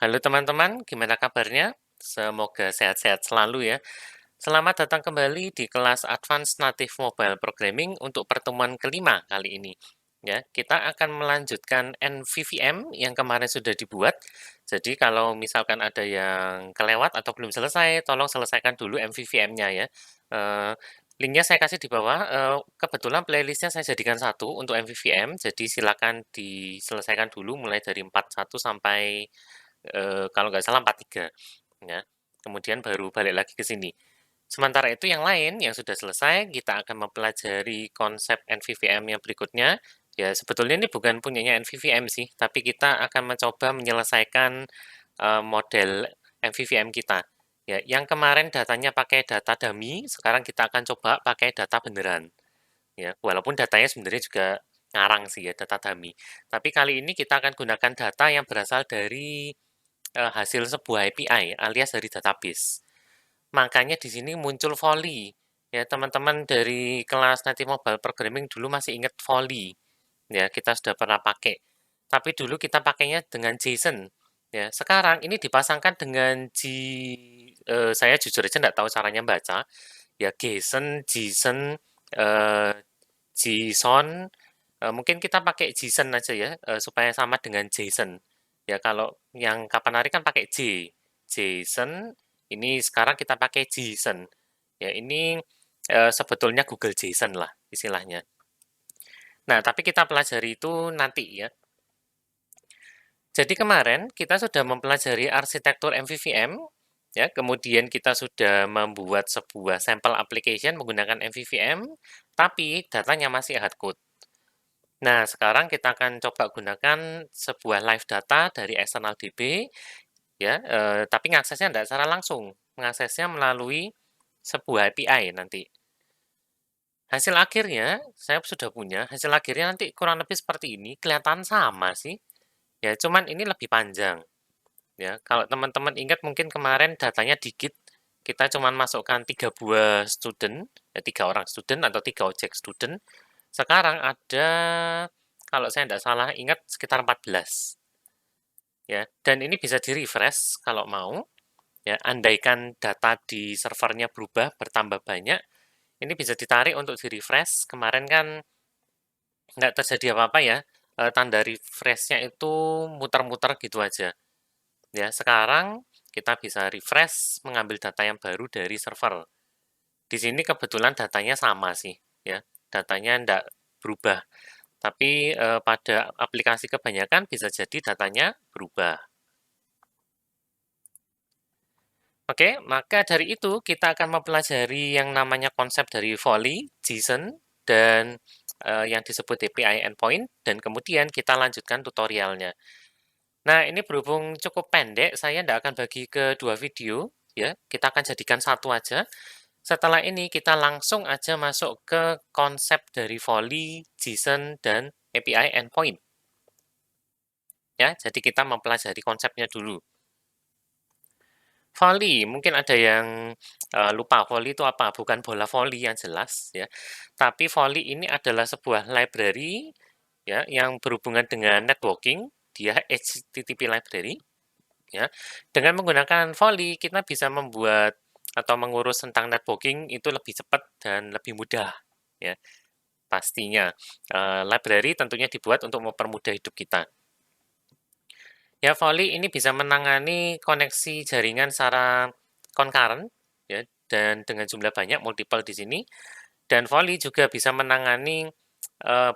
Halo teman-teman, gimana kabarnya? Semoga sehat-sehat selalu ya. Selamat datang kembali di kelas Advanced Native Mobile Programming untuk pertemuan kelima kali ini. Ya, kita akan melanjutkan NVVM yang kemarin sudah dibuat. Jadi kalau misalkan ada yang kelewat atau belum selesai, tolong selesaikan dulu MVVM-nya ya. Eh, linknya saya kasih di bawah. Kebetulan playlistnya saya jadikan satu untuk MVVM, jadi silakan diselesaikan dulu mulai dari 41 sampai kalau nggak salah 43, ya. Kemudian baru balik lagi ke sini. Sementara itu yang lain yang sudah selesai, kita akan mempelajari konsep NVVM yang berikutnya. Ya, sebetulnya ini bukan punyanya NVVM sih, tapi kita akan mencoba menyelesaikan model MVVM kita. Ya, yang kemarin datanya pakai data dummy, sekarang kita akan coba pakai data beneran. Ya, walaupun datanya sebenarnya juga ngarang sih ya, data dummy. Tapi kali ini kita akan gunakan data yang berasal dari hasil sebuah API alias dari database. Makanya di sini muncul Volley. Ya, teman-teman dari kelas Native Mobile Programming dulu masih ingat Volley. Ya, kita sudah pernah pakai. Tapi dulu kita pakainya dengan JSON. Ya, sekarang ini dipasangkan dengan saya jujur aja nggak tahu caranya baca. Ya, JSON, JSON, eh, JSON, mungkin kita pakai JSON aja ya, supaya sama dengan JSON. Ya, kalau yang kapan hari kan pakai JSON, ini sekarang kita pakai JSON. Ya, ini sebetulnya Google JSON lah istilahnya. Nah, tapi kita pelajari itu nanti ya. Jadi kemarin kita sudah mempelajari arsitektur MVVM, ya, kemudian kita sudah membuat sebuah sampel application menggunakan MVVM, tapi datanya masih hardcode. Nah, sekarang kita akan coba gunakan sebuah live data dari external DB, ya, tapi ngaksesnya tidak secara langsung, mengaksesnya melalui sebuah API nanti. Hasil akhirnya, saya sudah punya, hasil akhirnya nanti kurang lebih seperti ini, kelihatan sama sih, ya, cuman ini lebih panjang. Ya, kalau teman-teman ingat mungkin kemarin datanya dikit, kita cuman masukkan 3 buah student, ya, 3 orang student atau 3 objek student. Sekarang ada, kalau saya tidak salah ingat sekitar 14. Ya, dan ini bisa di-refresh kalau mau. Ya, andaikan data di servernya berubah, bertambah banyak, ini bisa ditarik untuk di-refresh. Kemarin kan nggak terjadi apa-apa ya, tanda refresh-nya itu muter-muter gitu aja. Ya, sekarang kita bisa refresh mengambil data yang baru dari server. Di sini kebetulan datanya sama sih, ya. Datanya tidak berubah. Tapi pada aplikasi kebanyakan bisa jadi datanya berubah. Oke, maka dari itu kita akan mempelajari yang namanya konsep dari Volley, JSON, dan yang disebut API endpoint, dan kemudian kita lanjutkan tutorialnya. Nah, ini berhubung cukup pendek, saya tidak akan bagi ke 2 video, ya. Kita akan jadikan satu aja. Setelah ini kita langsung aja masuk ke konsep dari Volley, JSON, dan API endpoint. Ya, jadi kita mempelajari konsepnya dulu. Volley, mungkin ada yang lupa volley itu apa? Bukan bola voli yang jelas, ya. Tapi volley ini adalah sebuah library, ya, yang berhubungan dengan networking. Dia HTTP library. Ya, dengan menggunakan Volley, kita bisa membuat atau mengurus tentang networking itu lebih cepat dan lebih mudah. Ya, pastinya. Library tentunya dibuat untuk mempermudah hidup kita. Ya, Volley ini bisa menangani koneksi jaringan secara concurrent, ya, dan dengan jumlah banyak, multiple di sini. Dan Volley juga bisa menangani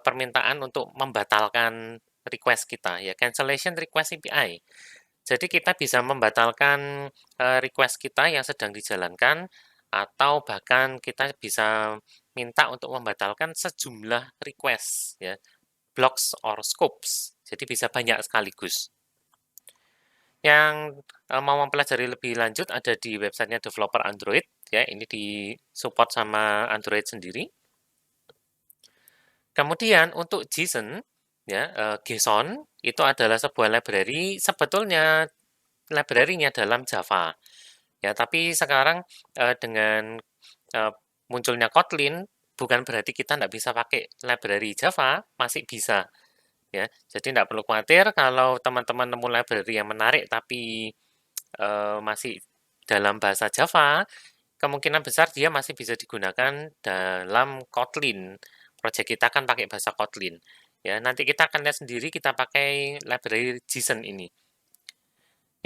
permintaan untuk membatalkan request kita, ya, cancellation request API. Jadi kita bisa membatalkan request kita yang sedang dijalankan, atau bahkan kita bisa minta untuk membatalkan sejumlah request, ya, blocks or scopes. Jadi bisa banyak sekaligus. Yang mau mempelajari lebih lanjut ada di websitenya developer Android, ya, ini di-support sama Android sendiri. Kemudian untuk JSON, ya, JSON itu adalah sebuah library, sebetulnya library-nya dalam Java. Ya, tapi sekarang dengan munculnya Kotlin, bukan berarti kita nggak bisa pakai library Java, masih bisa. ya. Jadi tidak perlu khawatir kalau teman-teman nemu library yang menarik tapi masih dalam bahasa Java, kemungkinan besar dia masih bisa digunakan dalam Kotlin. Project kita kan pakai bahasa Kotlin. Ya, nanti kita akan lihat sendiri kita pakai library JSON ini.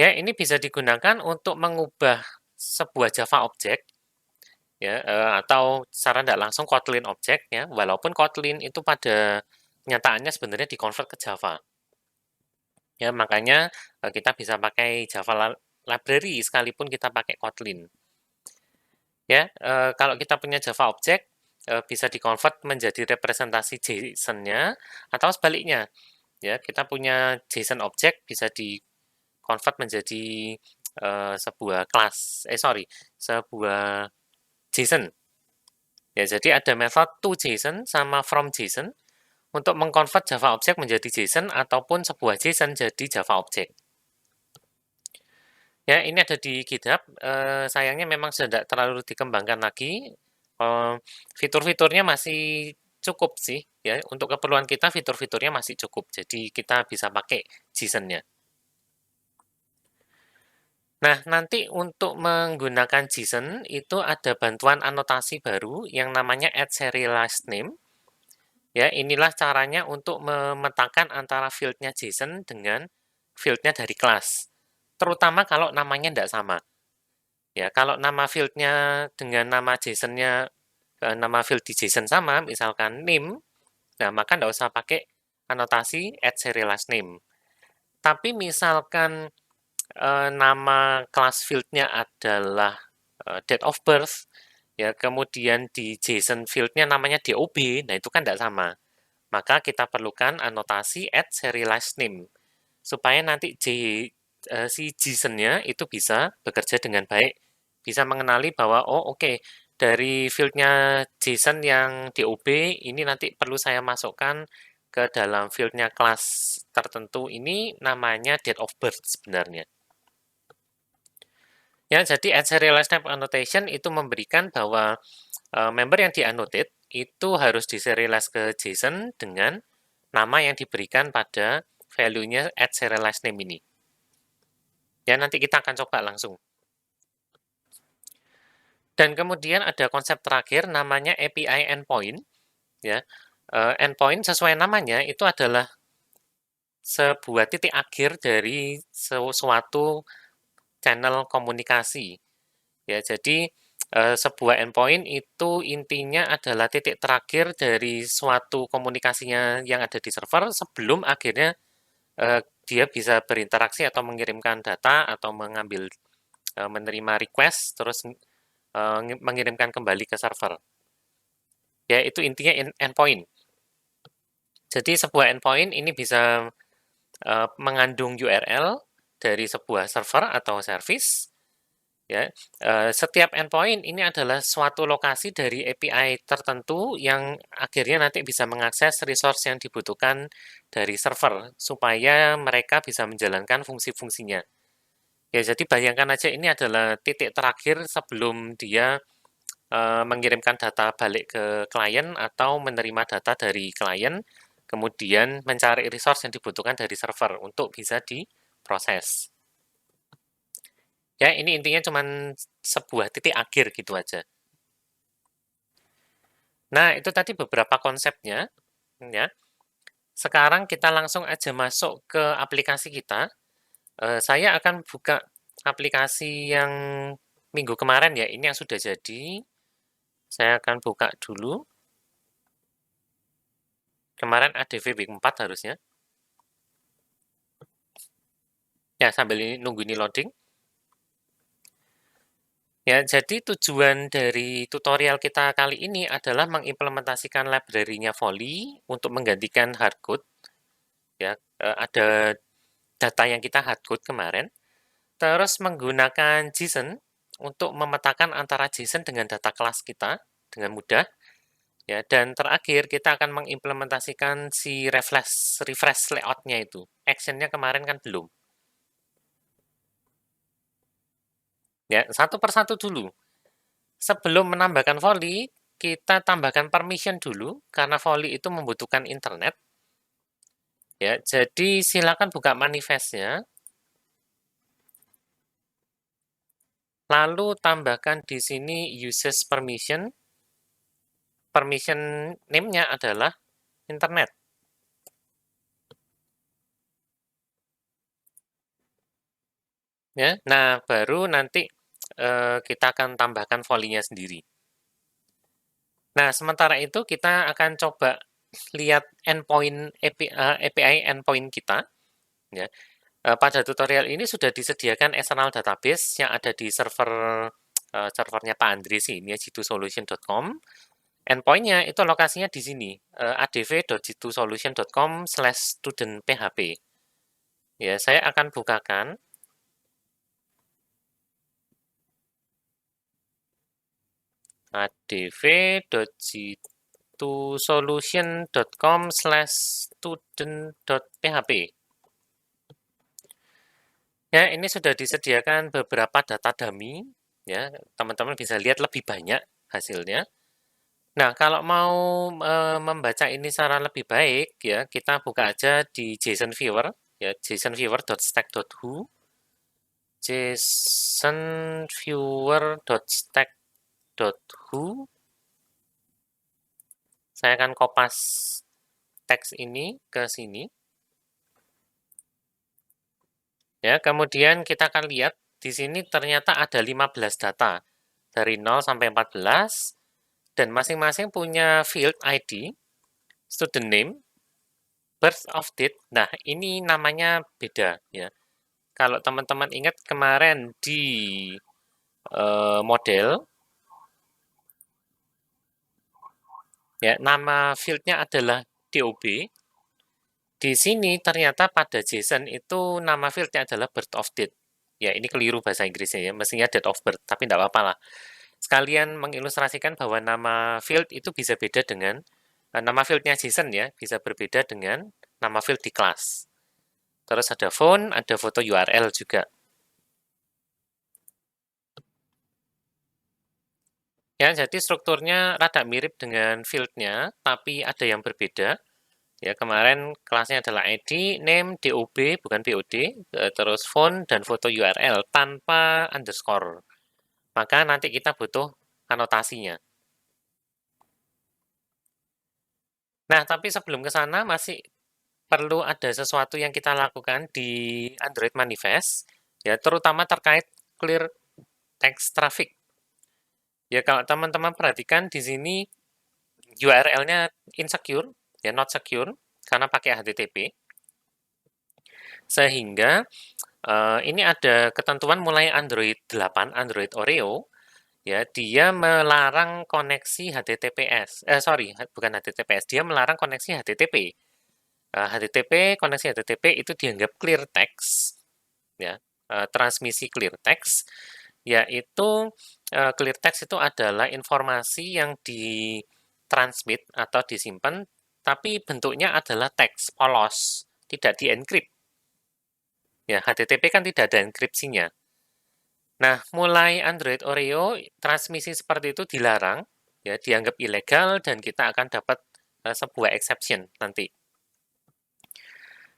Ya, ini bisa digunakan untuk mengubah sebuah Java object ya atau secara tidak langsung Kotlin object ya, walaupun Kotlin itu pada kenyataannya sebenarnya dikonvert ke Java. Ya, makanya kita bisa pakai Java library sekalipun kita pakai Kotlin. Ya, kalau kita punya Java object bisa dikonvert menjadi representasi JSON-nya atau sebaliknya. Ya, kita punya JSON object bisa dikonvert menjadi sebuah kelas, sebuah JSON. Ya, jadi ada method toJSON sama fromJSON untuk mengkonvert Java object menjadi JSON ataupun sebuah JSON jadi Java object. Ya, ini ada di GitHub. Sayangnya memang sudah tidak terlalu dikembangkan lagi. Fitur-fiturnya masih cukup sih, ya. Untuk keperluan kita fitur-fiturnya masih cukup. Jadi kita bisa pakai JSON-nya. Nah, nanti untuk menggunakan JSON itu ada bantuan anotasi baru yang namanya @serializedName. Ya, inilah caranya untuk memetakan antara field-nya JSON dengan field-nya dari kelas. Terutama kalau namanya tidak sama. Ya, kalau nama field-nya dengan nama JSON-nya, nama field di JSON sama, misalkan name, nah maka tidak usah pakai anotasi @serializedName. Tapi misalkan nama kelas field-nya adalah date of birth, ya kemudian di JSON field-nya namanya DOB, nah itu kan tidak sama. Maka kita perlukan anotasi @serializedName supaya nanti si JSON-nya itu bisa bekerja dengan baik, bisa mengenali bahwa oh oke, dari field-nya JSON yang DOB ini nanti perlu saya masukkan ke dalam field-nya kelas tertentu ini namanya date of birth sebenarnya. Ya, jadi @serializedName annotation itu memberikan bahwa member yang di-annotate itu harus diserialize ke JSON dengan nama yang diberikan pada value-nya @serializedName ini. Ya, nanti kita akan coba langsung. Dan kemudian ada konsep terakhir namanya API endpoint. Ya, endpoint sesuai namanya itu adalah sebuah titik akhir dari suatu channel komunikasi. Ya, jadi sebuah endpoint itu intinya adalah titik terakhir dari suatu komunikasinya yang ada di server sebelum akhirnya dia bisa berinteraksi atau mengirimkan data atau menerima request terus mengirimkan kembali ke server. Ya, itu intinya endpoint. Jadi sebuah endpoint ini bisa mengandung URL dari sebuah server atau service. Ya, setiap endpoint ini adalah suatu lokasi dari API tertentu yang akhirnya nanti bisa mengakses resource yang dibutuhkan dari server supaya mereka bisa menjalankan fungsi-fungsinya. Ya, jadi bayangkan aja ini adalah titik terakhir sebelum dia mengirimkan data balik ke klien atau menerima data dari klien, kemudian mencari resource yang dibutuhkan dari server untuk bisa diproses. Ya, ini intinya cuma sebuah titik akhir gitu aja. Nah, itu tadi beberapa konsepnya, ya. Sekarang kita langsung aja masuk ke aplikasi kita. Saya akan buka aplikasi yang minggu kemarin ya, ini yang sudah jadi. Saya akan buka dulu. Kemarin ADV Week 4 harusnya. Ya, sambil nunggu ini loading. Ya, jadi tujuan dari tutorial kita kali ini adalah mengimplementasikan library-nya Volley untuk menggantikan hardcode. Ya, ada data yang kita hardcode kemarin. Terus menggunakan JSON untuk memetakan antara JSON dengan data kelas kita dengan mudah. Ya, dan terakhir kita akan mengimplementasikan si refresh layout-nya itu. Action-nya kemarin kan belum. Ya, satu persatu dulu. Sebelum menambahkan volley, kita tambahkan permission dulu, karena volley itu membutuhkan internet. Ya, jadi silakan buka manifestnya, lalu tambahkan di sini uses permission. Permission name-nya adalah internet. Ya, nah baru nanti kita akan tambahkan volley-nya sendiri. Nah, sementara itu kita akan coba lihat endpoint API endpoint kita. Ya. Pada tutorial ini sudah disediakan external database yang ada di servernya Pak Andri sini, g2solution.com. Endpoint-nya itu lokasinya di sini, adv.g2solution.com/studentphp. Ya, saya akan bukakan. adv.g2solution.com/student.php. Ya, ini sudah disediakan beberapa data dummy, ya, teman-teman bisa lihat lebih banyak hasilnya. Nah, kalau mau membaca ini secara lebih baik, ya, kita buka aja di JSON Viewer, ya, jsonviewer.stack.hu, jsonviewer.stack.hu. Saya akan kopas teks ini ke sini. Ya, kemudian kita akan lihat di sini ternyata ada 15 data dari 0 sampai 14 dan masing-masing punya field ID, student name, birth of date. Nah, ini namanya beda ya. Kalau teman-teman ingat kemarin di model ya, nama fieldnya adalah DOB. Di sini ternyata pada JSON itu nama fieldnya adalah birth of date. Ya, ini keliru bahasa Inggrisnya ya, mestinya date of birth, tapi tidak apa-apa lah. Sekalian mengilustrasikan bahwa nama field itu bisa beda dengan nama fieldnya JSON ya, bisa berbeda dengan nama field di kelas. Terus ada phone, ada foto URL juga. Ya, jadi strukturnya rada mirip dengan fieldnya, tapi ada yang berbeda. Ya, kemarin kelasnya adalah ID, name, DOB, bukan BOD, terus phone, dan foto URL tanpa underscore. Maka nanti kita butuh anotasinya. Nah, tapi sebelum ke sana masih perlu ada sesuatu yang kita lakukan di Android Manifest, ya, terutama terkait clear text traffic. Ya, kalau teman-teman perhatikan di sini URL-nya insecure, ya, not secure, karena pakai HTTP. Sehingga ini ada ketentuan mulai Android 8, Android Oreo, ya, dia melarang koneksi HTTPS. Bukan HTTPS, dia melarang koneksi HTTP. HTTP, koneksi HTTP itu dianggap clear text, ya, transmisi clear text, yaitu clear text itu adalah informasi yang ditransmit atau disimpan, tapi bentuknya adalah teks polos, tidak dienkrip. Ya, HTTP kan tidak ada enkripsinya. Nah, mulai Android Oreo, transmisi seperti itu dilarang, ya, dianggap ilegal, dan kita akan dapat sebuah exception nanti.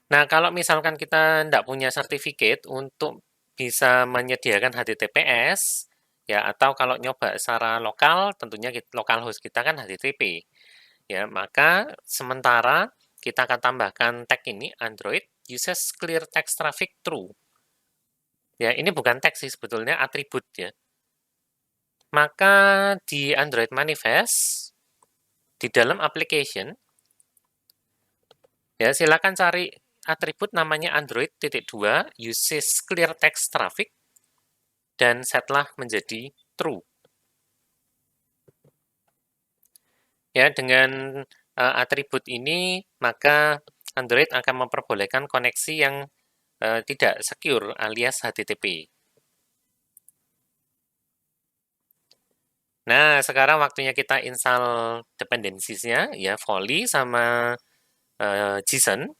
Nah, kalau misalkan kita tidak punya sertifikat untuk bisa menyediakan HTTPS, ya, atau kalau nyoba secara lokal, tentunya localhost kita kan HTTP. Ya, maka sementara kita akan tambahkan tag ini, Android uses clear text traffic true. Ya, ini bukan teks sih sebetulnya, atribut ya. Maka di Android Manifest, di dalam application, ya, silakan cari atribut namanya Android.2 uses clear text traffic dan setlah menjadi true. Ya, dengan atribut ini maka Android akan memperbolehkan koneksi yang tidak secure alias HTTP. Nah, sekarang waktunya kita install dependencies-nya, ya, Volley sama JSON.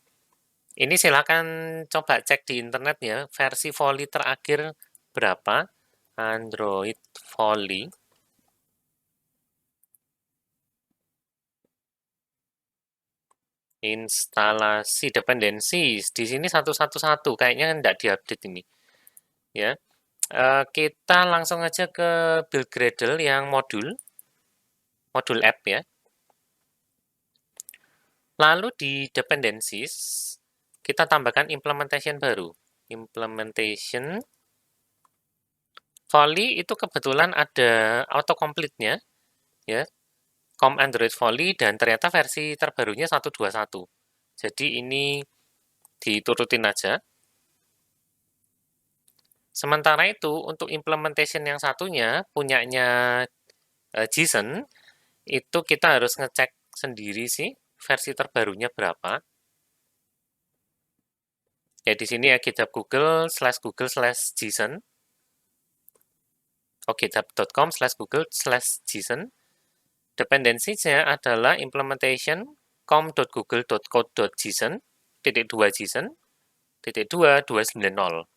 Ini silakan coba cek di internet ya, versi Volley terakhir berapa, Android Volley. instalasi dependensi. Di sini satu, kayaknya nggak diupdate ini. Ya, kita langsung aja ke build Gradle yang modul app ya. Lalu di dependencies, kita tambahkan implementation baru. Implementation Volley itu kebetulan ada autocomplete-nya, ya. Com Android Volley dan ternyata versi terbarunya 1.21. Jadi ini diturutin aja. Sementara itu, untuk implementation yang satunya, punyanya JSON, itu kita harus ngecek sendiri sih versi terbarunya berapa. Ya di sini ya GitHub Google/Google/JSON. github.com/google/json. Dependensinya adalah implementation com.google.code.json .2 json .2.290.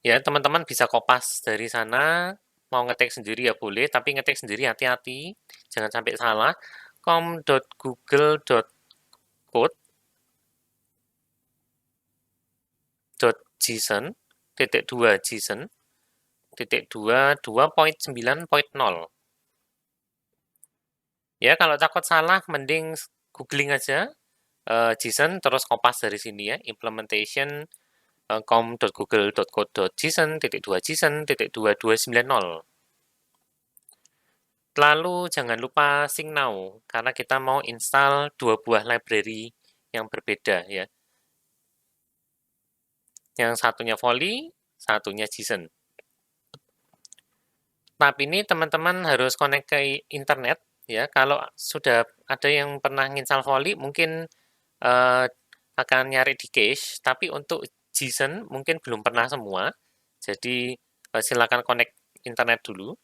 Ya, teman-teman bisa kopas dari sana, mau ngetik sendiri ya boleh, tapi ngetik sendiri hati-hati, jangan sampai salah. com.google.code.json .2 json .2.2.9.0. Ya, kalau takut salah, mending googling aja JSON terus kopas dari sini ya, implementation com.google.code.json .2 json .2290. Lalu jangan lupa sync now karena kita mau install 2 buah library yang berbeda ya. Yang satunya Volley, satunya JSON. Tapi ini teman-teman harus connect ke internet ya. Kalau sudah ada yang pernah install Volley mungkin akan nyari di cache, tapi untuk JSON mungkin belum pernah semua. Jadi silakan connect internet dulu.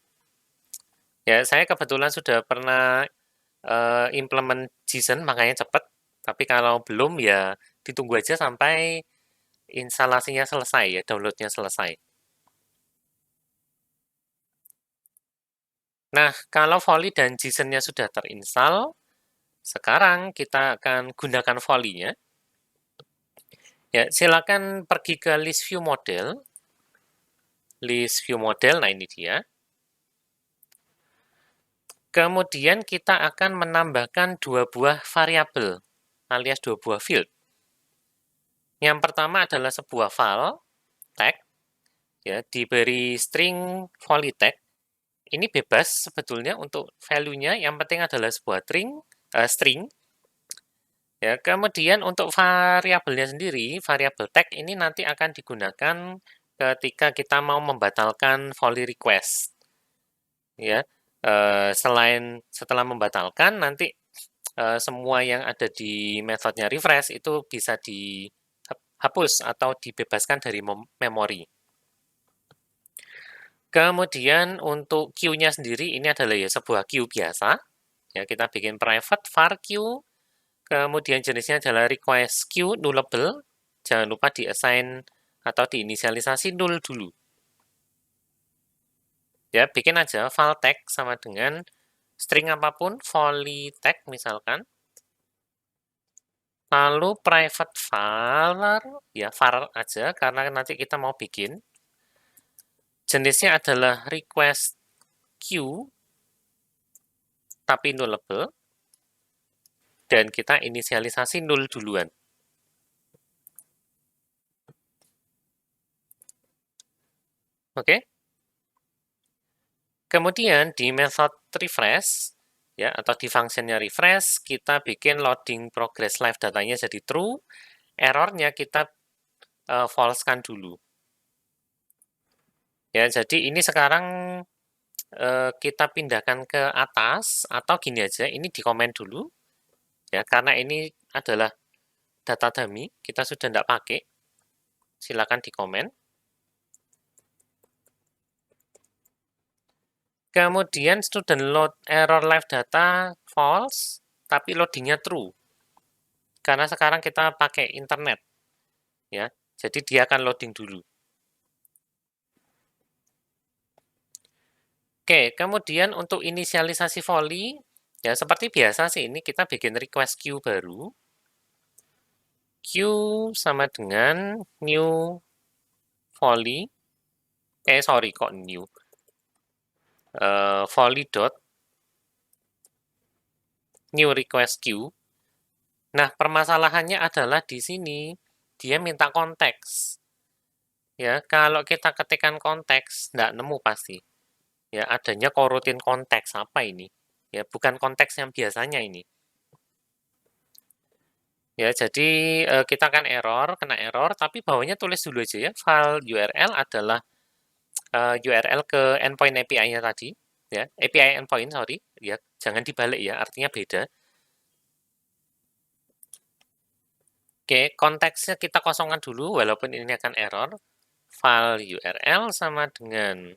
Ya, saya kebetulan sudah pernah implement JSON, makanya cepat. Tapi kalau belum, ya ditunggu aja sampai instalasinya selesai, ya downloadnya selesai. Nah, kalau Volley dan JSON-nya sudah terinstall, sekarang kita akan gunakan Volley-nya. Ya, silakan pergi ke list view model. List view model, nah ini dia. Kemudian kita akan menambahkan 2 buah variabel alias 2 buah field. Yang pertama adalah sebuah file tag ya diberi string volley tag. Ini bebas sebetulnya untuk value-nya, yang penting adalah sebuah string. Ya, kemudian untuk variabelnya sendiri, variabel tag ini nanti akan digunakan ketika kita mau membatalkan volley request. Ya, setelah membatalkan nanti semua yang ada di metodenya refresh itu bisa dihapus atau dibebaskan dari memori. Kemudian untuk queue-nya sendiri ini adalah ya sebuah queue biasa. Ya, kita bikin private var queue. Kemudian jenisnya adalah request queue nullable. Jangan lupa di-assign atau diinisialisasi null dulu. Ya, bikin aja file tag sama dengan string apapun, volley tag misalkan. Lalu private var, ya var aja karena nanti kita mau bikin. Jenisnya adalah request queue, tapi nullable. Dan kita inisialisasi null duluan. Oke. Kemudian di method refresh, ya atau di functionnya refresh, kita bikin loading progress live datanya jadi true, errornya kita false-kan dulu. Ya, jadi ini sekarang kita pindahkan ke atas, atau gini aja, ini di komen dulu, ya karena ini adalah data dummy, kita sudah tidak pakai, silakan di komen. Kemudian student load error live data false, tapi loadingnya true. Karena sekarang kita pakai internet, ya. Jadi dia akan loading dulu. Oke, kemudian untuk inisialisasi volley, Ya, seperti biasa sih ini kita bikin request queue baru. Queue sama dengan new volley. Sorry kok new. Volley dot new request queue. Nah, permasalahannya adalah di sini dia minta konteks. Ya, kalau kita ketikkan konteks, nggak nemu pasti. Ya, adanya coroutine konteks apa ini? Ya, bukan konteks yang biasanya ini. Ya, jadi kita akan kena error, tapi bawahnya tulis dulu aja ya, file URL adalah URL ke endpoint API-nya tadi, ya, API endpoint, sorry, ya, jangan dibalik ya, artinya beda. Oke, konteksnya kita kosongkan dulu, walaupun ini akan error. File URL sama dengan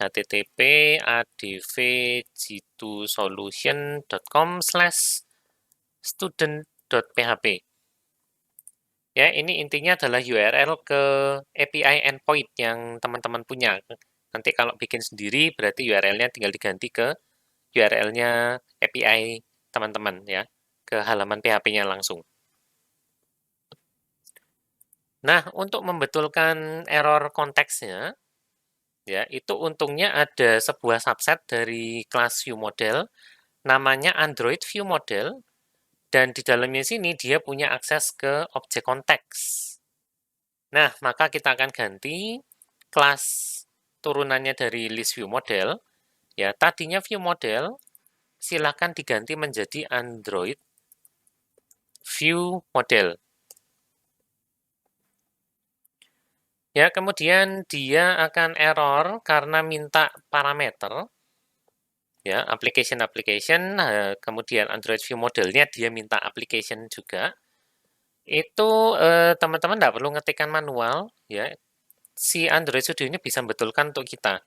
http adv-solution.com/student.php. Ya, ini intinya adalah URL ke API endpoint yang teman-teman punya. Nanti kalau bikin sendiri, berarti URL-nya tinggal diganti ke URL-nya API teman-teman ya, ke halaman PHP-nya langsung. Nah, untuk membetulkan error konteksnya, ya, itu untungnya ada sebuah subset dari kelas ViewModel, namanya Android ViewModel, dan di dalamnya sini dia punya akses ke objek konteks. Nah, maka kita akan ganti kelas turunannya dari list ViewModel. Ya, tadinya ViewModel, silakan diganti menjadi Android ViewModel. Ya, kemudian dia akan error karena minta parameter. Ya, application, kemudian Android View modelnya dia minta application juga. Itu teman-teman nggak perlu ngetikkan manual, ya. Si Android Studio ini bisa betulkan untuk kita.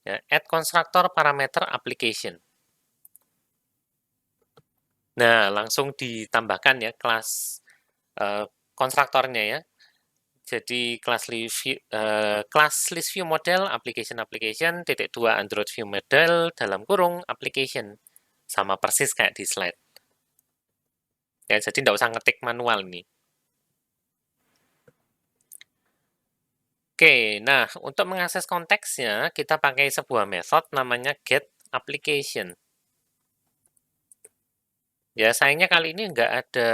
Ya, add constructor parameter application. Nah, langsung ditambahkan ya kelas konstruktornya ya. Jadi kelas list view model application titik 2 Android view model dalam kurung application, sama persis kayak di slide ya, jadi nggak usah ngetik manual nih. Oke, nah untuk mengakses konteksnya kita pakai sebuah method namanya get application. Ya, sayangnya kali ini nggak ada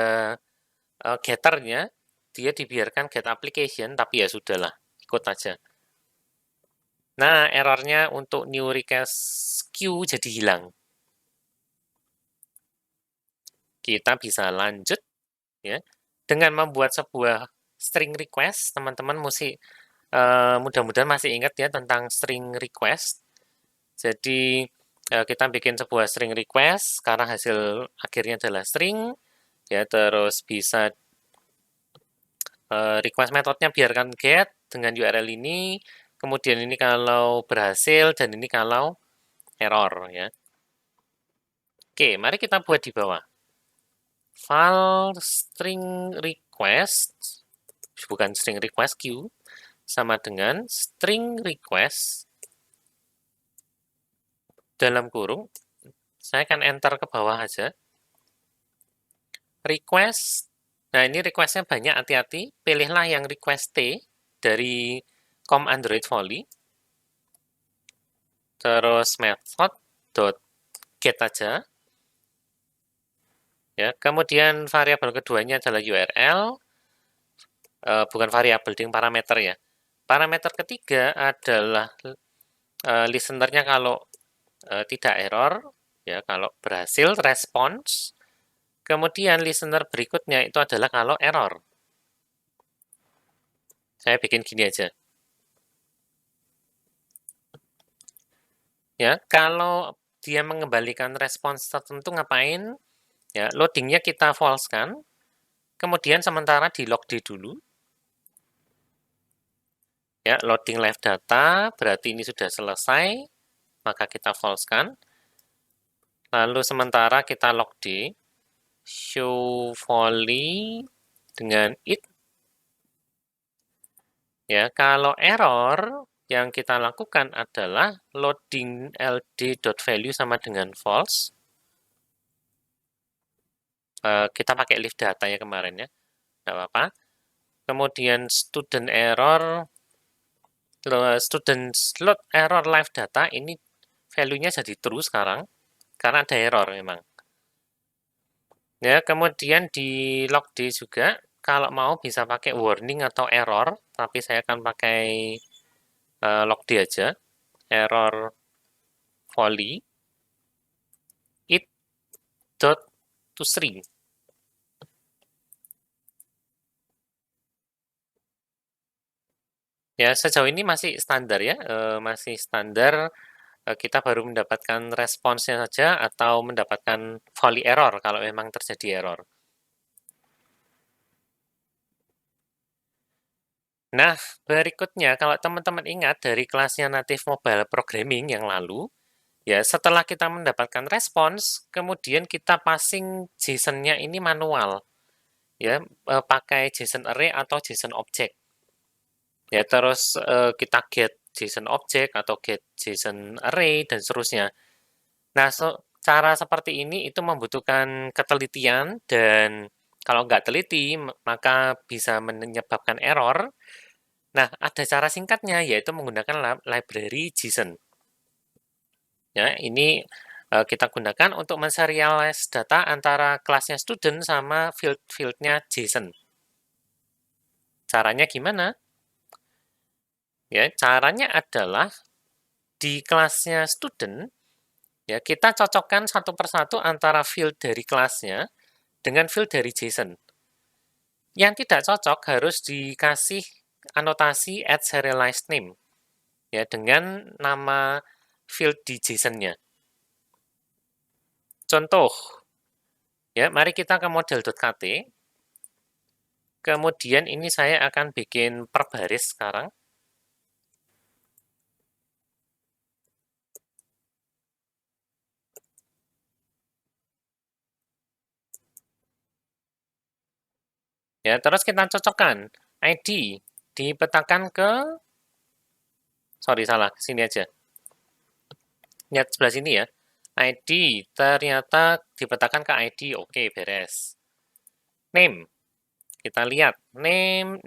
getternya, dia dibiarkan get application, tapi ya sudahlah, ikut aja. Nah, errornya untuk new request queue jadi hilang. Kita bisa lanjut ya dengan membuat sebuah string request. Teman-teman mudah-mudahan masih ingat ya tentang string request. Jadi kita bikin sebuah string request karena hasil akhirnya adalah string ya, terus bisa request metodenya biarkan get dengan URL ini, kemudian ini kalau berhasil dan ini kalau error ya. Oke, mari kita buat di bawah. File string request, bukan string request queue, sama dengan string request dalam kurung, saya akan enter ke bawah aja. Request, nah ini requestnya banyak, hati-hati, pilihlah yang request T dari com Android Volley, terus method dot get aja. Ya, kemudian variabel keduanya adalah URL, bukan variabel, dengan parameter ya. Parameter ketiga adalah listenernya kalau tidak error, ya kalau berhasil response. Kemudian listener berikutnya itu adalah kalau error. Saya bikin gini aja. Ya, kalau dia mengembalikan respons tertentu ngapain? Ya, loadingnya kita false kan. Kemudian sementara di log D dulu. Ya, loading live data berarti ini sudah selesai, maka kita false kan. Lalu sementara kita log D, show volley dengan it. Ya, kalau error yang kita lakukan adalah loading ld.value sama dengan false. Kita pakai live data ya kemarin ya, nggak apa-apa. Kemudian student slot error live data ini value-nya jadi true sekarang, karena ada error memang. Ya, kemudian di logd juga, kalau mau bisa pakai warning atau error, tapi saya akan pakai logd aja, error volley it dot to string. Ya, sejauh ini masih standar ya, masih standar. Kita baru mendapatkan responsnya saja atau mendapatkan volley error kalau memang terjadi error. Nah, berikutnya kalau teman-teman ingat dari kelasnya Native Mobile Programming yang lalu, ya setelah kita mendapatkan respons, kemudian kita passing JSON-nya ini manual, ya pakai JSON array atau JSON object. Ya, terus kita get JSON object atau get JSON array dan seterusnya. Nah, cara seperti ini itu membutuhkan ketelitian dan kalau nggak teliti maka bisa menyebabkan error. Nah, ada cara singkatnya yaitu menggunakan library JSON. Ya, ini kita gunakan untuk menserialize data antara kelasnya student sama field-fieldnya JSON. Caranya gimana? Ya, caranya adalah di kelasnya student, ya kita cocokkan satu persatu antara field dari kelasnya dengan field dari JSON. Yang tidak cocok harus dikasih anotasi at serialized name, ya dengan nama field di JSON-nya. Contoh, ya mari kita ke model.kt. Kemudian ini saya akan bikin per baris sekarang. Ya, terus kita cocokkan ID dipetakan ke salah, sini aja. Lihat sebelah sini ya. ID ternyata dipetakan ke ID. Oke, beres. Name. Kita lihat name.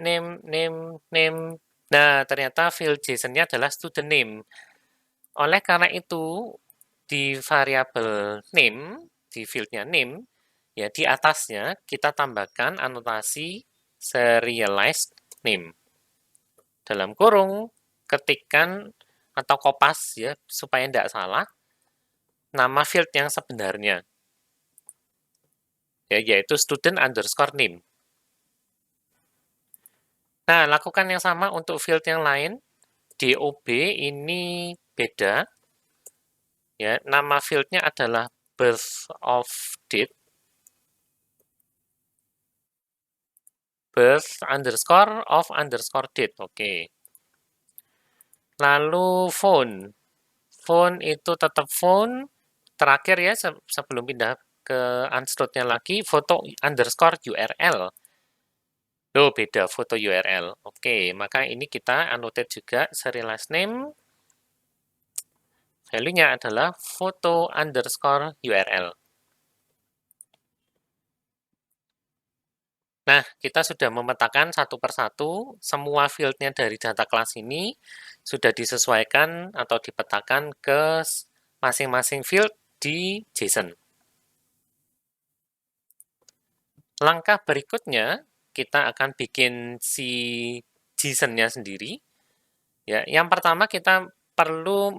Nah, ternyata field JSON-nya adalah student name. Oleh karena itu, di variabel name, di field-nya name, ya di atasnya kita tambahkan anotasi serialized name. Dalam kurung, ketikkan atau kopas ya supaya tidak salah nama field yang sebenarnya, ya, yaitu student underscore name. Nah, lakukan yang sama untuk field yang lain. DOB ini beda. Ya, nama fieldnya adalah birth of date. Birth underscore of underscore date. Oke. Lalu phone. Phone itu tetap phone. Terakhir ya, sebelum pindah ke unstload-nya lagi, foto underscore URL. Loh, beda foto URL. Oke, maka ini kita annotate juga serialized name. Value-nya adalah foto underscore URL. Nah, kita sudah memetakan satu persatu semua field-nya dari data kelas ini sudah disesuaikan atau dipetakan ke masing-masing field di JSON. Langkah berikutnya, kita akan bikin si JSON-nya sendiri. Ya, yang pertama kita perlu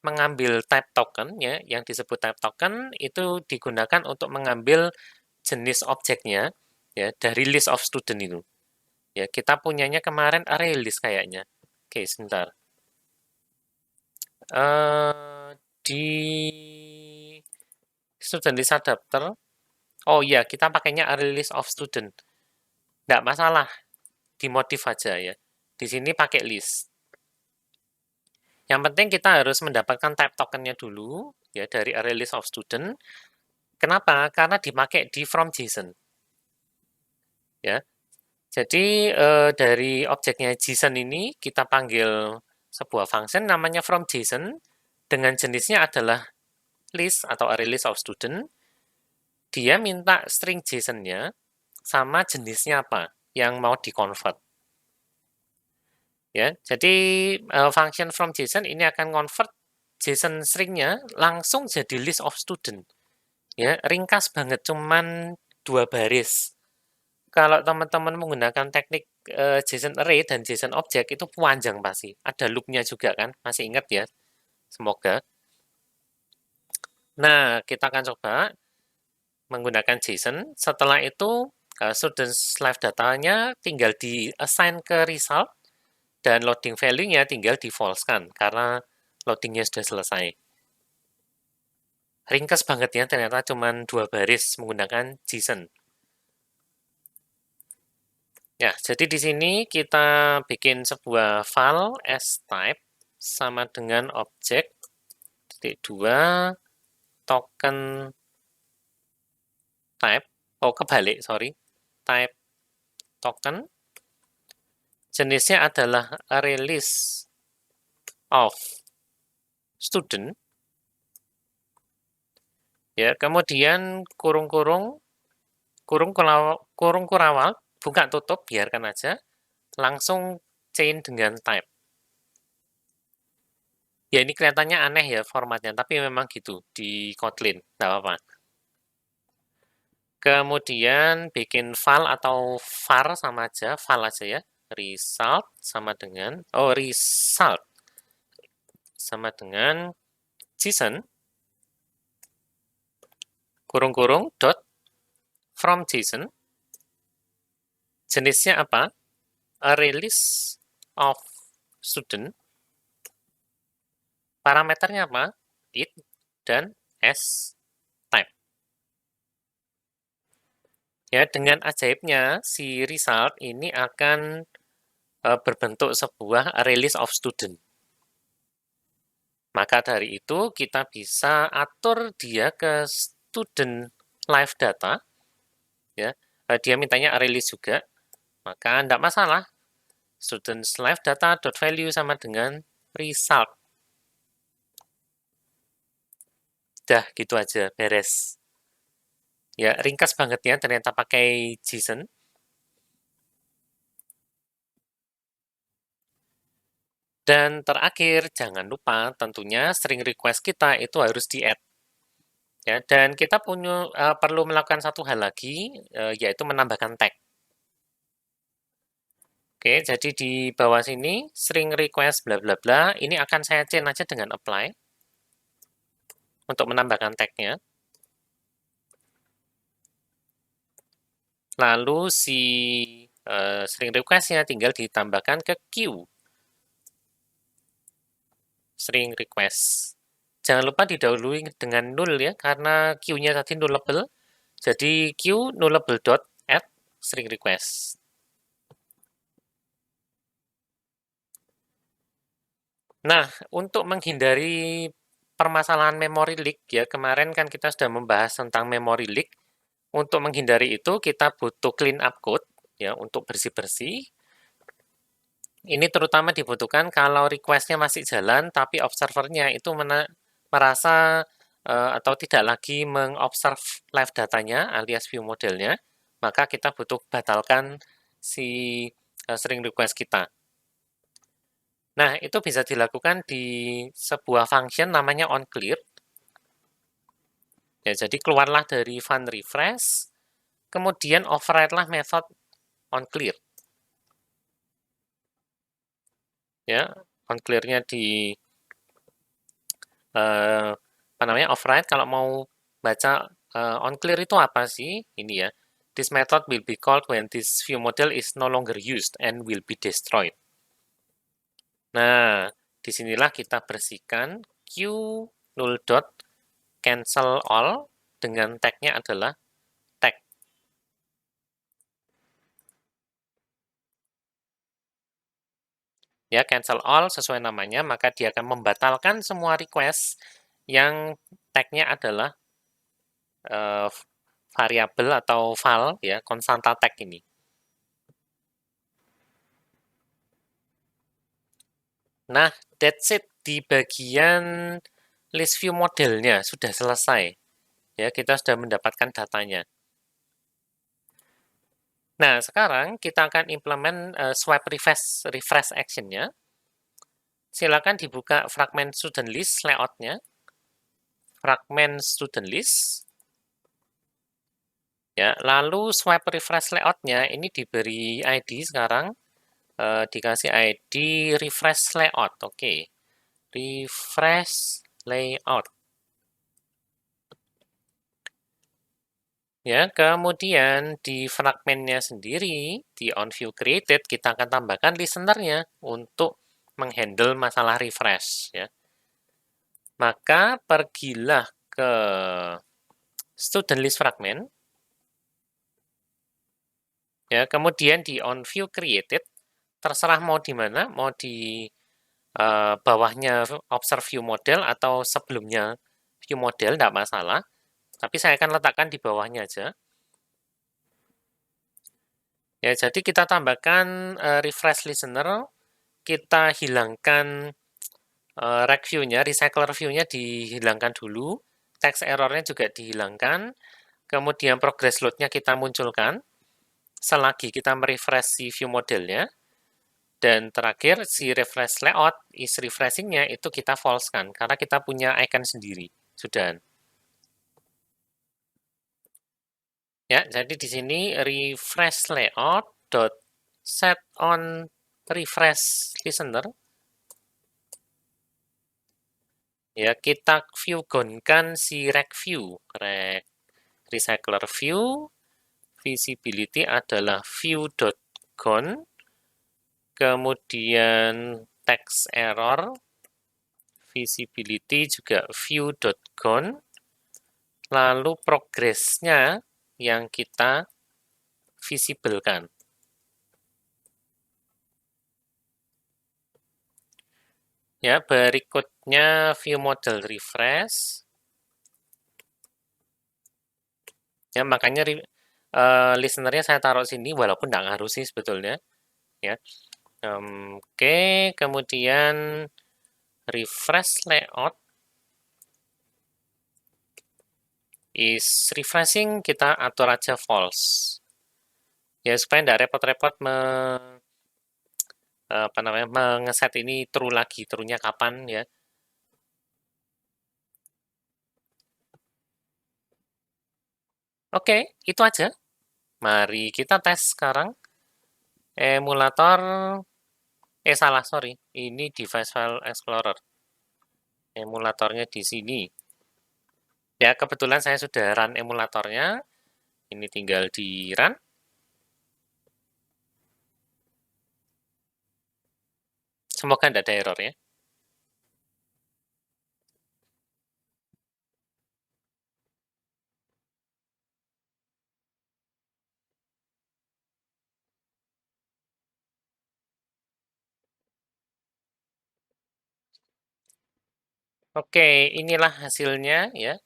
mengambil type token ya, yang disebut type token itu digunakan untuk mengambil jenis objeknya ya dari list of student itu. Ya, kita punyanya kemarin array list kayaknya. Oke, sebentar. Di student list adapter, oh iya, kita pakainya array list of student. Nggak masalah, dimodif aja ya. Di sini pakai list. Yang penting kita harus mendapatkan type tokennya dulu, ya dari array list of student. Kenapa? Karena dipakai di from JSON. Ya, jadi dari objeknya JSON ini kita panggil sebuah function namanya from JSON dengan jenisnya adalah list atau array list of student. dia minta string JSON-nya sama jenisnya apa yang mau di-convert. Ya, jadi function from JSON ini akan convert JSON string-nya langsung jadi list of student. Ya, ringkas banget, cuman 2 baris. Kalau teman-teman menggunakan teknik JSON array dan JSON object itu panjang pasti. Ada loop-nya juga kan, masih ingat ya? Semoga. Nah, kita akan coba menggunakan JSON. Setelah itu, students live datanya tinggal di-assign ke result, dan loading value-nya tinggal di-false-kan, karena loading-nya sudah selesai. Ringkas banget ya, ternyata cuma 2 baris menggunakan JSON. Ya, jadi di sini kita bikin sebuah file s-type sama dengan objek titik 2 token type, kebalik, sorry, type token, jenisnya adalah array list of student, ya, kemudian kurung-kurung, kurung kurawal, buka tutup, biarkan aja, langsung chain dengan type. Ya, ini kelihatannya aneh ya formatnya, tapi memang gitu di Kotlin, nggak apa-apa. Kemudian bikin file atau var sama aja, file aja ya. Result sama dengan, result sama dengan JSON, kurung-kurung, dot, from JSON, jenisnya apa? Array list of student, parameternya apa? It dan s-type. Ya, dengan ajaibnya, si result ini akan berbentuk sebuah array list of student. Maka dari itu, kita bisa atur dia ke student live data. Ya, dia mintanya array list juga, maka tidak masalah. Students live data dot value sama dengan result. Dah, gitu aja, beres. Ya, ringkas banget ya, ternyata pakai JSON. Dan terakhir, jangan lupa tentunya string request kita itu harus di-add. Ya, dan kita perlu melakukan satu hal lagi, yaitu menambahkan tag. Oke, jadi di bawah sini, string request bla bla bla, ini akan saya change aja dengan apply, untuk menambahkan tag-nya. Lalu si string request-nya tinggal ditambahkan ke queue. String request. Jangan lupa didahului dengan null ya, karena queue-nya tadi nullable. Jadi queue nullable dot add string request. Nah, untuk menghindari permasalahan memory leak ya, kemarin kan kita sudah membahas tentang memory leak. Untuk menghindari itu, kita butuh clean up code ya untuk bersih-bersih. Ini terutama dibutuhkan kalau request-nya masih jalan, tapi observer-nya itu merasa atau tidak lagi mengobserve live datanya alias view modelnya, maka kita butuh batalkan si string request kita. Nah, itu bisa dilakukan di sebuah function namanya onClear. Ya, jadi keluarlah dari fun refresh, kemudian override-lah method onClear. Ya, onClear-nya di apa namanya, override. Kalau mau baca onClear itu apa sih? Ini ya. This method will be called when this view model is no longer used and will be destroyed. Nah, disinilah kita bersihkan q null dot cancel all dengan tag-nya adalah tag. Ya, cancel all sesuai namanya, maka dia akan membatalkan semua request yang tag-nya adalah variabel atau file ya, konstanta tag ini. Nah, that's it. Di bagian list view modelnya sudah selesai. Ya, kita sudah mendapatkan datanya. Nah, sekarang kita akan implement swipe refresh action-nya. Silakan dibuka fragment student list layout-nya. Fragment student list. Ya, lalu swipe refresh layout-nya ini diberi ID sekarang. Dikasih ID refresh layout. Oke. Refresh layout. Ya, kemudian di fragmennya sendiri, di on view created, kita akan tambahkan listener-nya untuk menghandle masalah refresh. Ya. Maka pergilah ke student list fragment. Ya, kemudian di on view created, terserah mau di mana, mau di bawahnya observe view model atau sebelumnya view model, tidak masalah. Tapi saya akan letakkan di bawahnya aja. Ya, jadi kita tambahkan refresh listener, kita hilangkan rec view-nya, recycler view-nya dihilangkan dulu, text error-nya juga dihilangkan, kemudian progress load-nya kita munculkan, selagi kita merefresh si view modelnya, dan terakhir si refresh layout is refreshing-nya itu kita false-kan, karena kita punya icon sendiri. Sudah. Ya, jadi di sini refresh layout dot set on refresh listener. Ya, kita view gonkan si rec view, recycler view, visibility adalah view.gone, kemudian text error, visibility juga view.gone, lalu progress-nya yang kita visibelkan. Ya, berikutnya view model refresh. Ya, makanya listener-nya saya taruh sini, walaupun nggak ngaruh sih sebetulnya. Ya, Oke, kemudian refresh layout is refreshing, kita atur aja false. Ya, supaya tidak repot-repot mengeset ini true lagi, true-nya kapan ya. Oke, itu aja. Mari kita tes sekarang. Emulator, salah, sorry. Ini device file explorer. Emulatornya di sini. Ya, kebetulan saya sudah run emulatornya. Ini tinggal di run. Semoga tidak ada error ya. Oke, inilah hasilnya ya.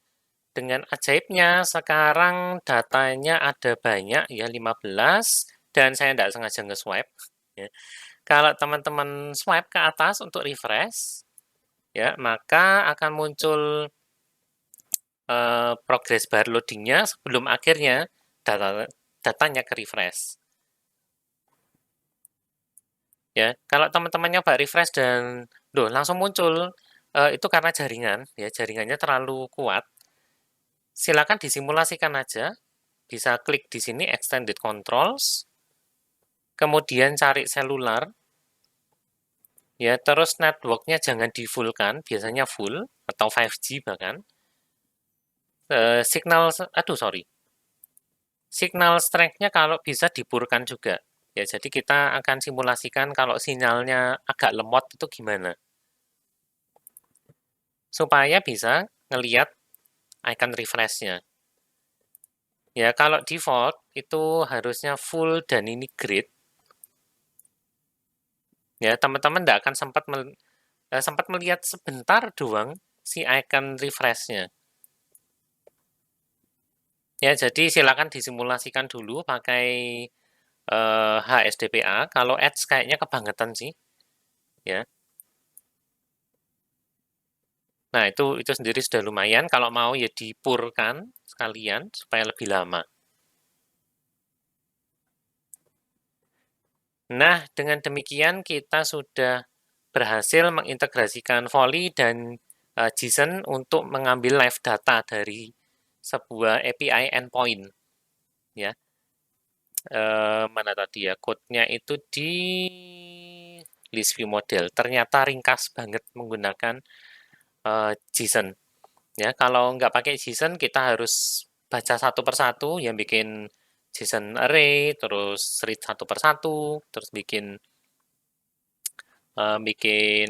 Dengan ajaibnya sekarang datanya ada banyak ya, 15, dan saya tidak sengaja nge-swipe. Ya. Kalau teman-teman swipe ke atas untuk refresh, ya maka akan muncul progress bar loadingnya sebelum akhirnya datanya ke refresh. Ya, kalau teman-teman nyoba refresh dan langsung muncul, itu karena jaringan, ya jaringannya terlalu kuat. Silakan disimulasikan aja, bisa klik di sini Extended Controls, kemudian cari selular, ya terus networknya jangan di full kan, biasanya full atau 5G bahkan. Signal strength-nya kalau bisa dipurkan juga. Ya, jadi kita akan simulasikan kalau sinyalnya agak lemot itu gimana. Supaya bisa ngelihat icon refresh-nya. Ya, kalau default itu harusnya full dan ini grid. Ya, teman-teman tidak akan sempat melihat sebentar doang si icon refresh-nya. Ya, jadi silakan disimulasikan dulu pakai HSDPA. Kalau Edge kayaknya kebangetan sih. Ya. Nah, itu sendiri sudah lumayan. Kalau mau ya dipurkan sekalian supaya lebih lama. Nah, dengan demikian kita sudah berhasil mengintegrasikan Volley dan JSON untuk mengambil live data dari sebuah API endpoint. Ya, mana tadi ya, code-nya itu di list view model. Ternyata ringkas banget menggunakan JSON. Ya, kalau nggak pakai JSON kita harus baca satu persatu, yang bikin JSON array, terus read satu persatu, terus bikin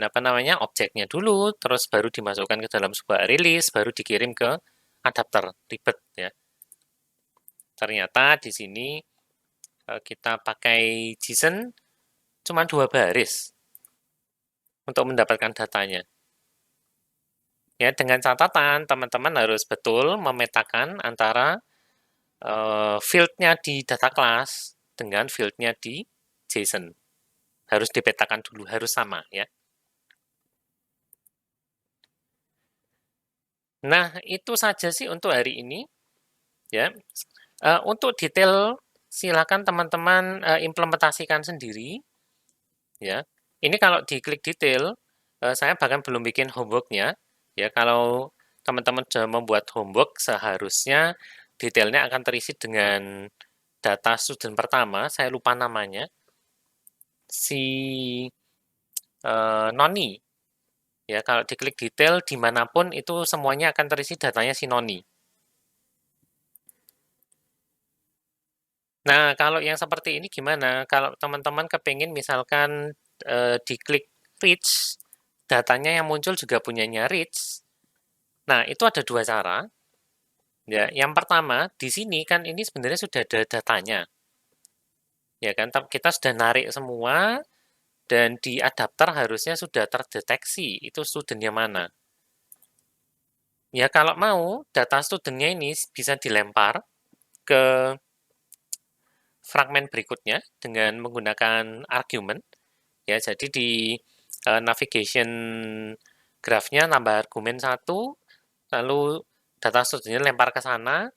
apa namanya, objeknya dulu, terus baru dimasukkan ke dalam sebuah release, baru dikirim ke adapter, ribet ya. Ternyata di sini kita pakai JSON cuma 2 baris untuk mendapatkan datanya. Ya, dengan catatan teman-teman harus betul memetakan antara field-nya di data class dengan field-nya di JSON. Harus dipetakan dulu, harus sama ya. Nah, itu saja sih untuk hari ini. Ya, untuk detail silakan teman-teman implementasikan sendiri. Ya, ini kalau diklik detail, saya bahkan belum bikin homework-nya. Ya, kalau teman-teman sudah membuat homework, seharusnya detailnya akan terisi dengan data student pertama. Saya lupa namanya, si Noni. Ya, kalau diklik detail dimanapun itu semuanya akan terisi datanya si Noni. Nah, kalau yang seperti ini gimana? Kalau teman-teman kepingin misalkan diklik reach, datanya yang muncul juga punyanya reach. Nah, itu ada 2 cara. Ya, yang pertama, di sini kan ini sebenarnya sudah ada datanya. Ya kan, kita sudah narik semua, dan di adapter harusnya sudah terdeteksi itu studentnya mana. Ya, kalau mau, data studentnya ini bisa dilempar ke fragmen berikutnya dengan menggunakan argumen. Ya, jadi di navigation graph-nya nambah argumen 1, lalu data studentnya lempar ke sana,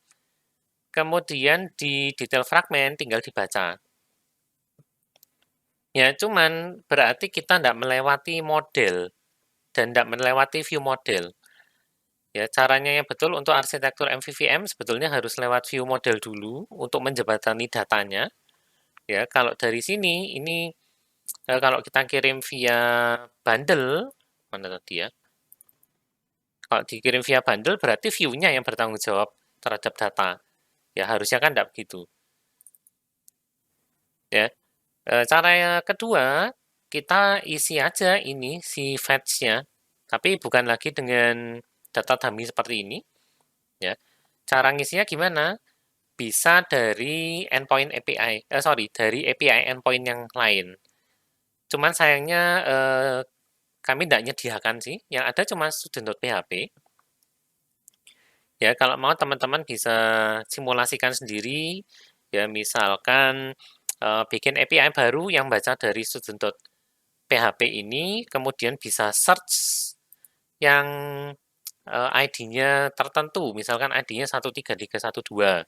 kemudian di detail fragmen tinggal dibaca. Ya, cuman berarti kita tidak melewati model dan tidak melewati view model. Ya, caranya yang betul untuk arsitektur MVVM sebetulnya harus lewat view model dulu untuk menjembatani datanya. Ya, kalau dari sini ini kalau kita kirim via bundle, mana tadi ya? Kalau dikirim via bundle berarti view-nya yang bertanggung jawab terhadap data. Ya, harusnya kan tidak begitu. Ya. Cara kedua, kita isi aja ini si fetch-nya, tapi bukan lagi dengan data dummy seperti ini. Ya. Cara ngisinya gimana? Bisa dari endpoint API, dari API endpoint yang lain. Cuman sayangnya kami tidak menyediakan sih, yang ada cuma student.php. Ya, kalau mau teman-teman bisa simulasikan sendiri, ya misalkan bikin API baru yang baca dari student.php ini, kemudian bisa search yang ID-nya tertentu, misalkan ID-nya 13312.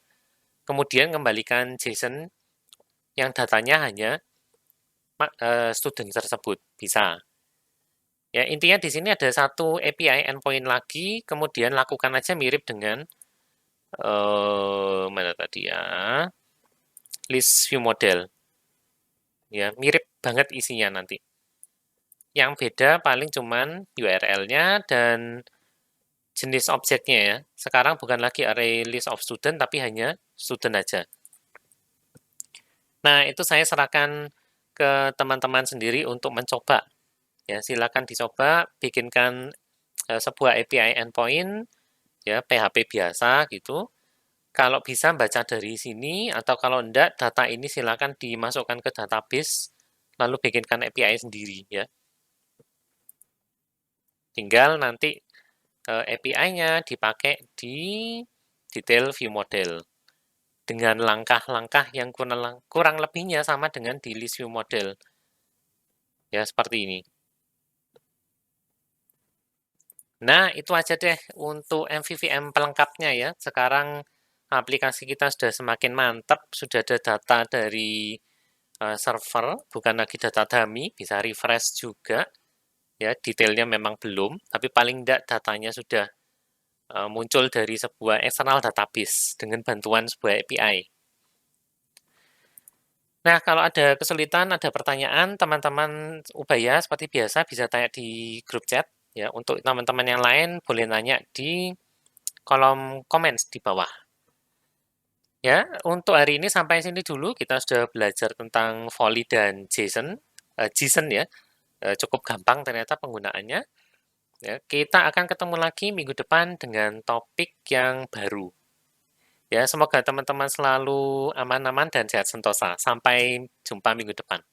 Kemudian kembalikan JSON yang datanya hanya student tersebut, bisa. Ya, intinya di sini ada satu API endpoint lagi, kemudian lakukan aja mirip dengan mana tadi ya, list view model. Ya, mirip banget isinya nanti. Yang beda paling cuman URL-nya dan jenis objeknya ya. Sekarang bukan lagi array list of student, tapi hanya student aja. Nah, itu saya serahkan ke teman-teman sendiri untuk mencoba. Ya, silakan dicoba, bikinkan sebuah API endpoint, ya PHP biasa gitu. Kalau bisa baca dari sini, atau kalau enggak, data ini silakan dimasukkan ke database, lalu bikinkan API sendiri ya. Tinggal nanti API-nya dipakai di detail view model dengan langkah-langkah yang kurang lebihnya sama dengan di list view model. Ya, seperti ini. Nah, itu aja deh untuk MVVM pelengkapnya ya. Sekarang aplikasi kita sudah semakin mantap, sudah ada data dari server, bukan lagi data dummy, bisa refresh juga. Ya, detailnya memang belum, tapi paling tidak datanya sudah muncul dari sebuah external database dengan bantuan sebuah API. Nah, kalau ada kesulitan, ada pertanyaan, teman-teman Ubaya seperti biasa bisa tanya di grup chat. Ya, untuk teman-teman yang lain boleh nanya di kolom komen di bawah. Ya, untuk hari ini sampai sini dulu. Kita sudah belajar tentang volley dan JSON ya. Cukup gampang ternyata penggunaannya. Ya, kita akan ketemu lagi minggu depan dengan topik yang baru. Ya, semoga teman-teman selalu aman-aman dan sehat sentosa. Sampai jumpa minggu depan.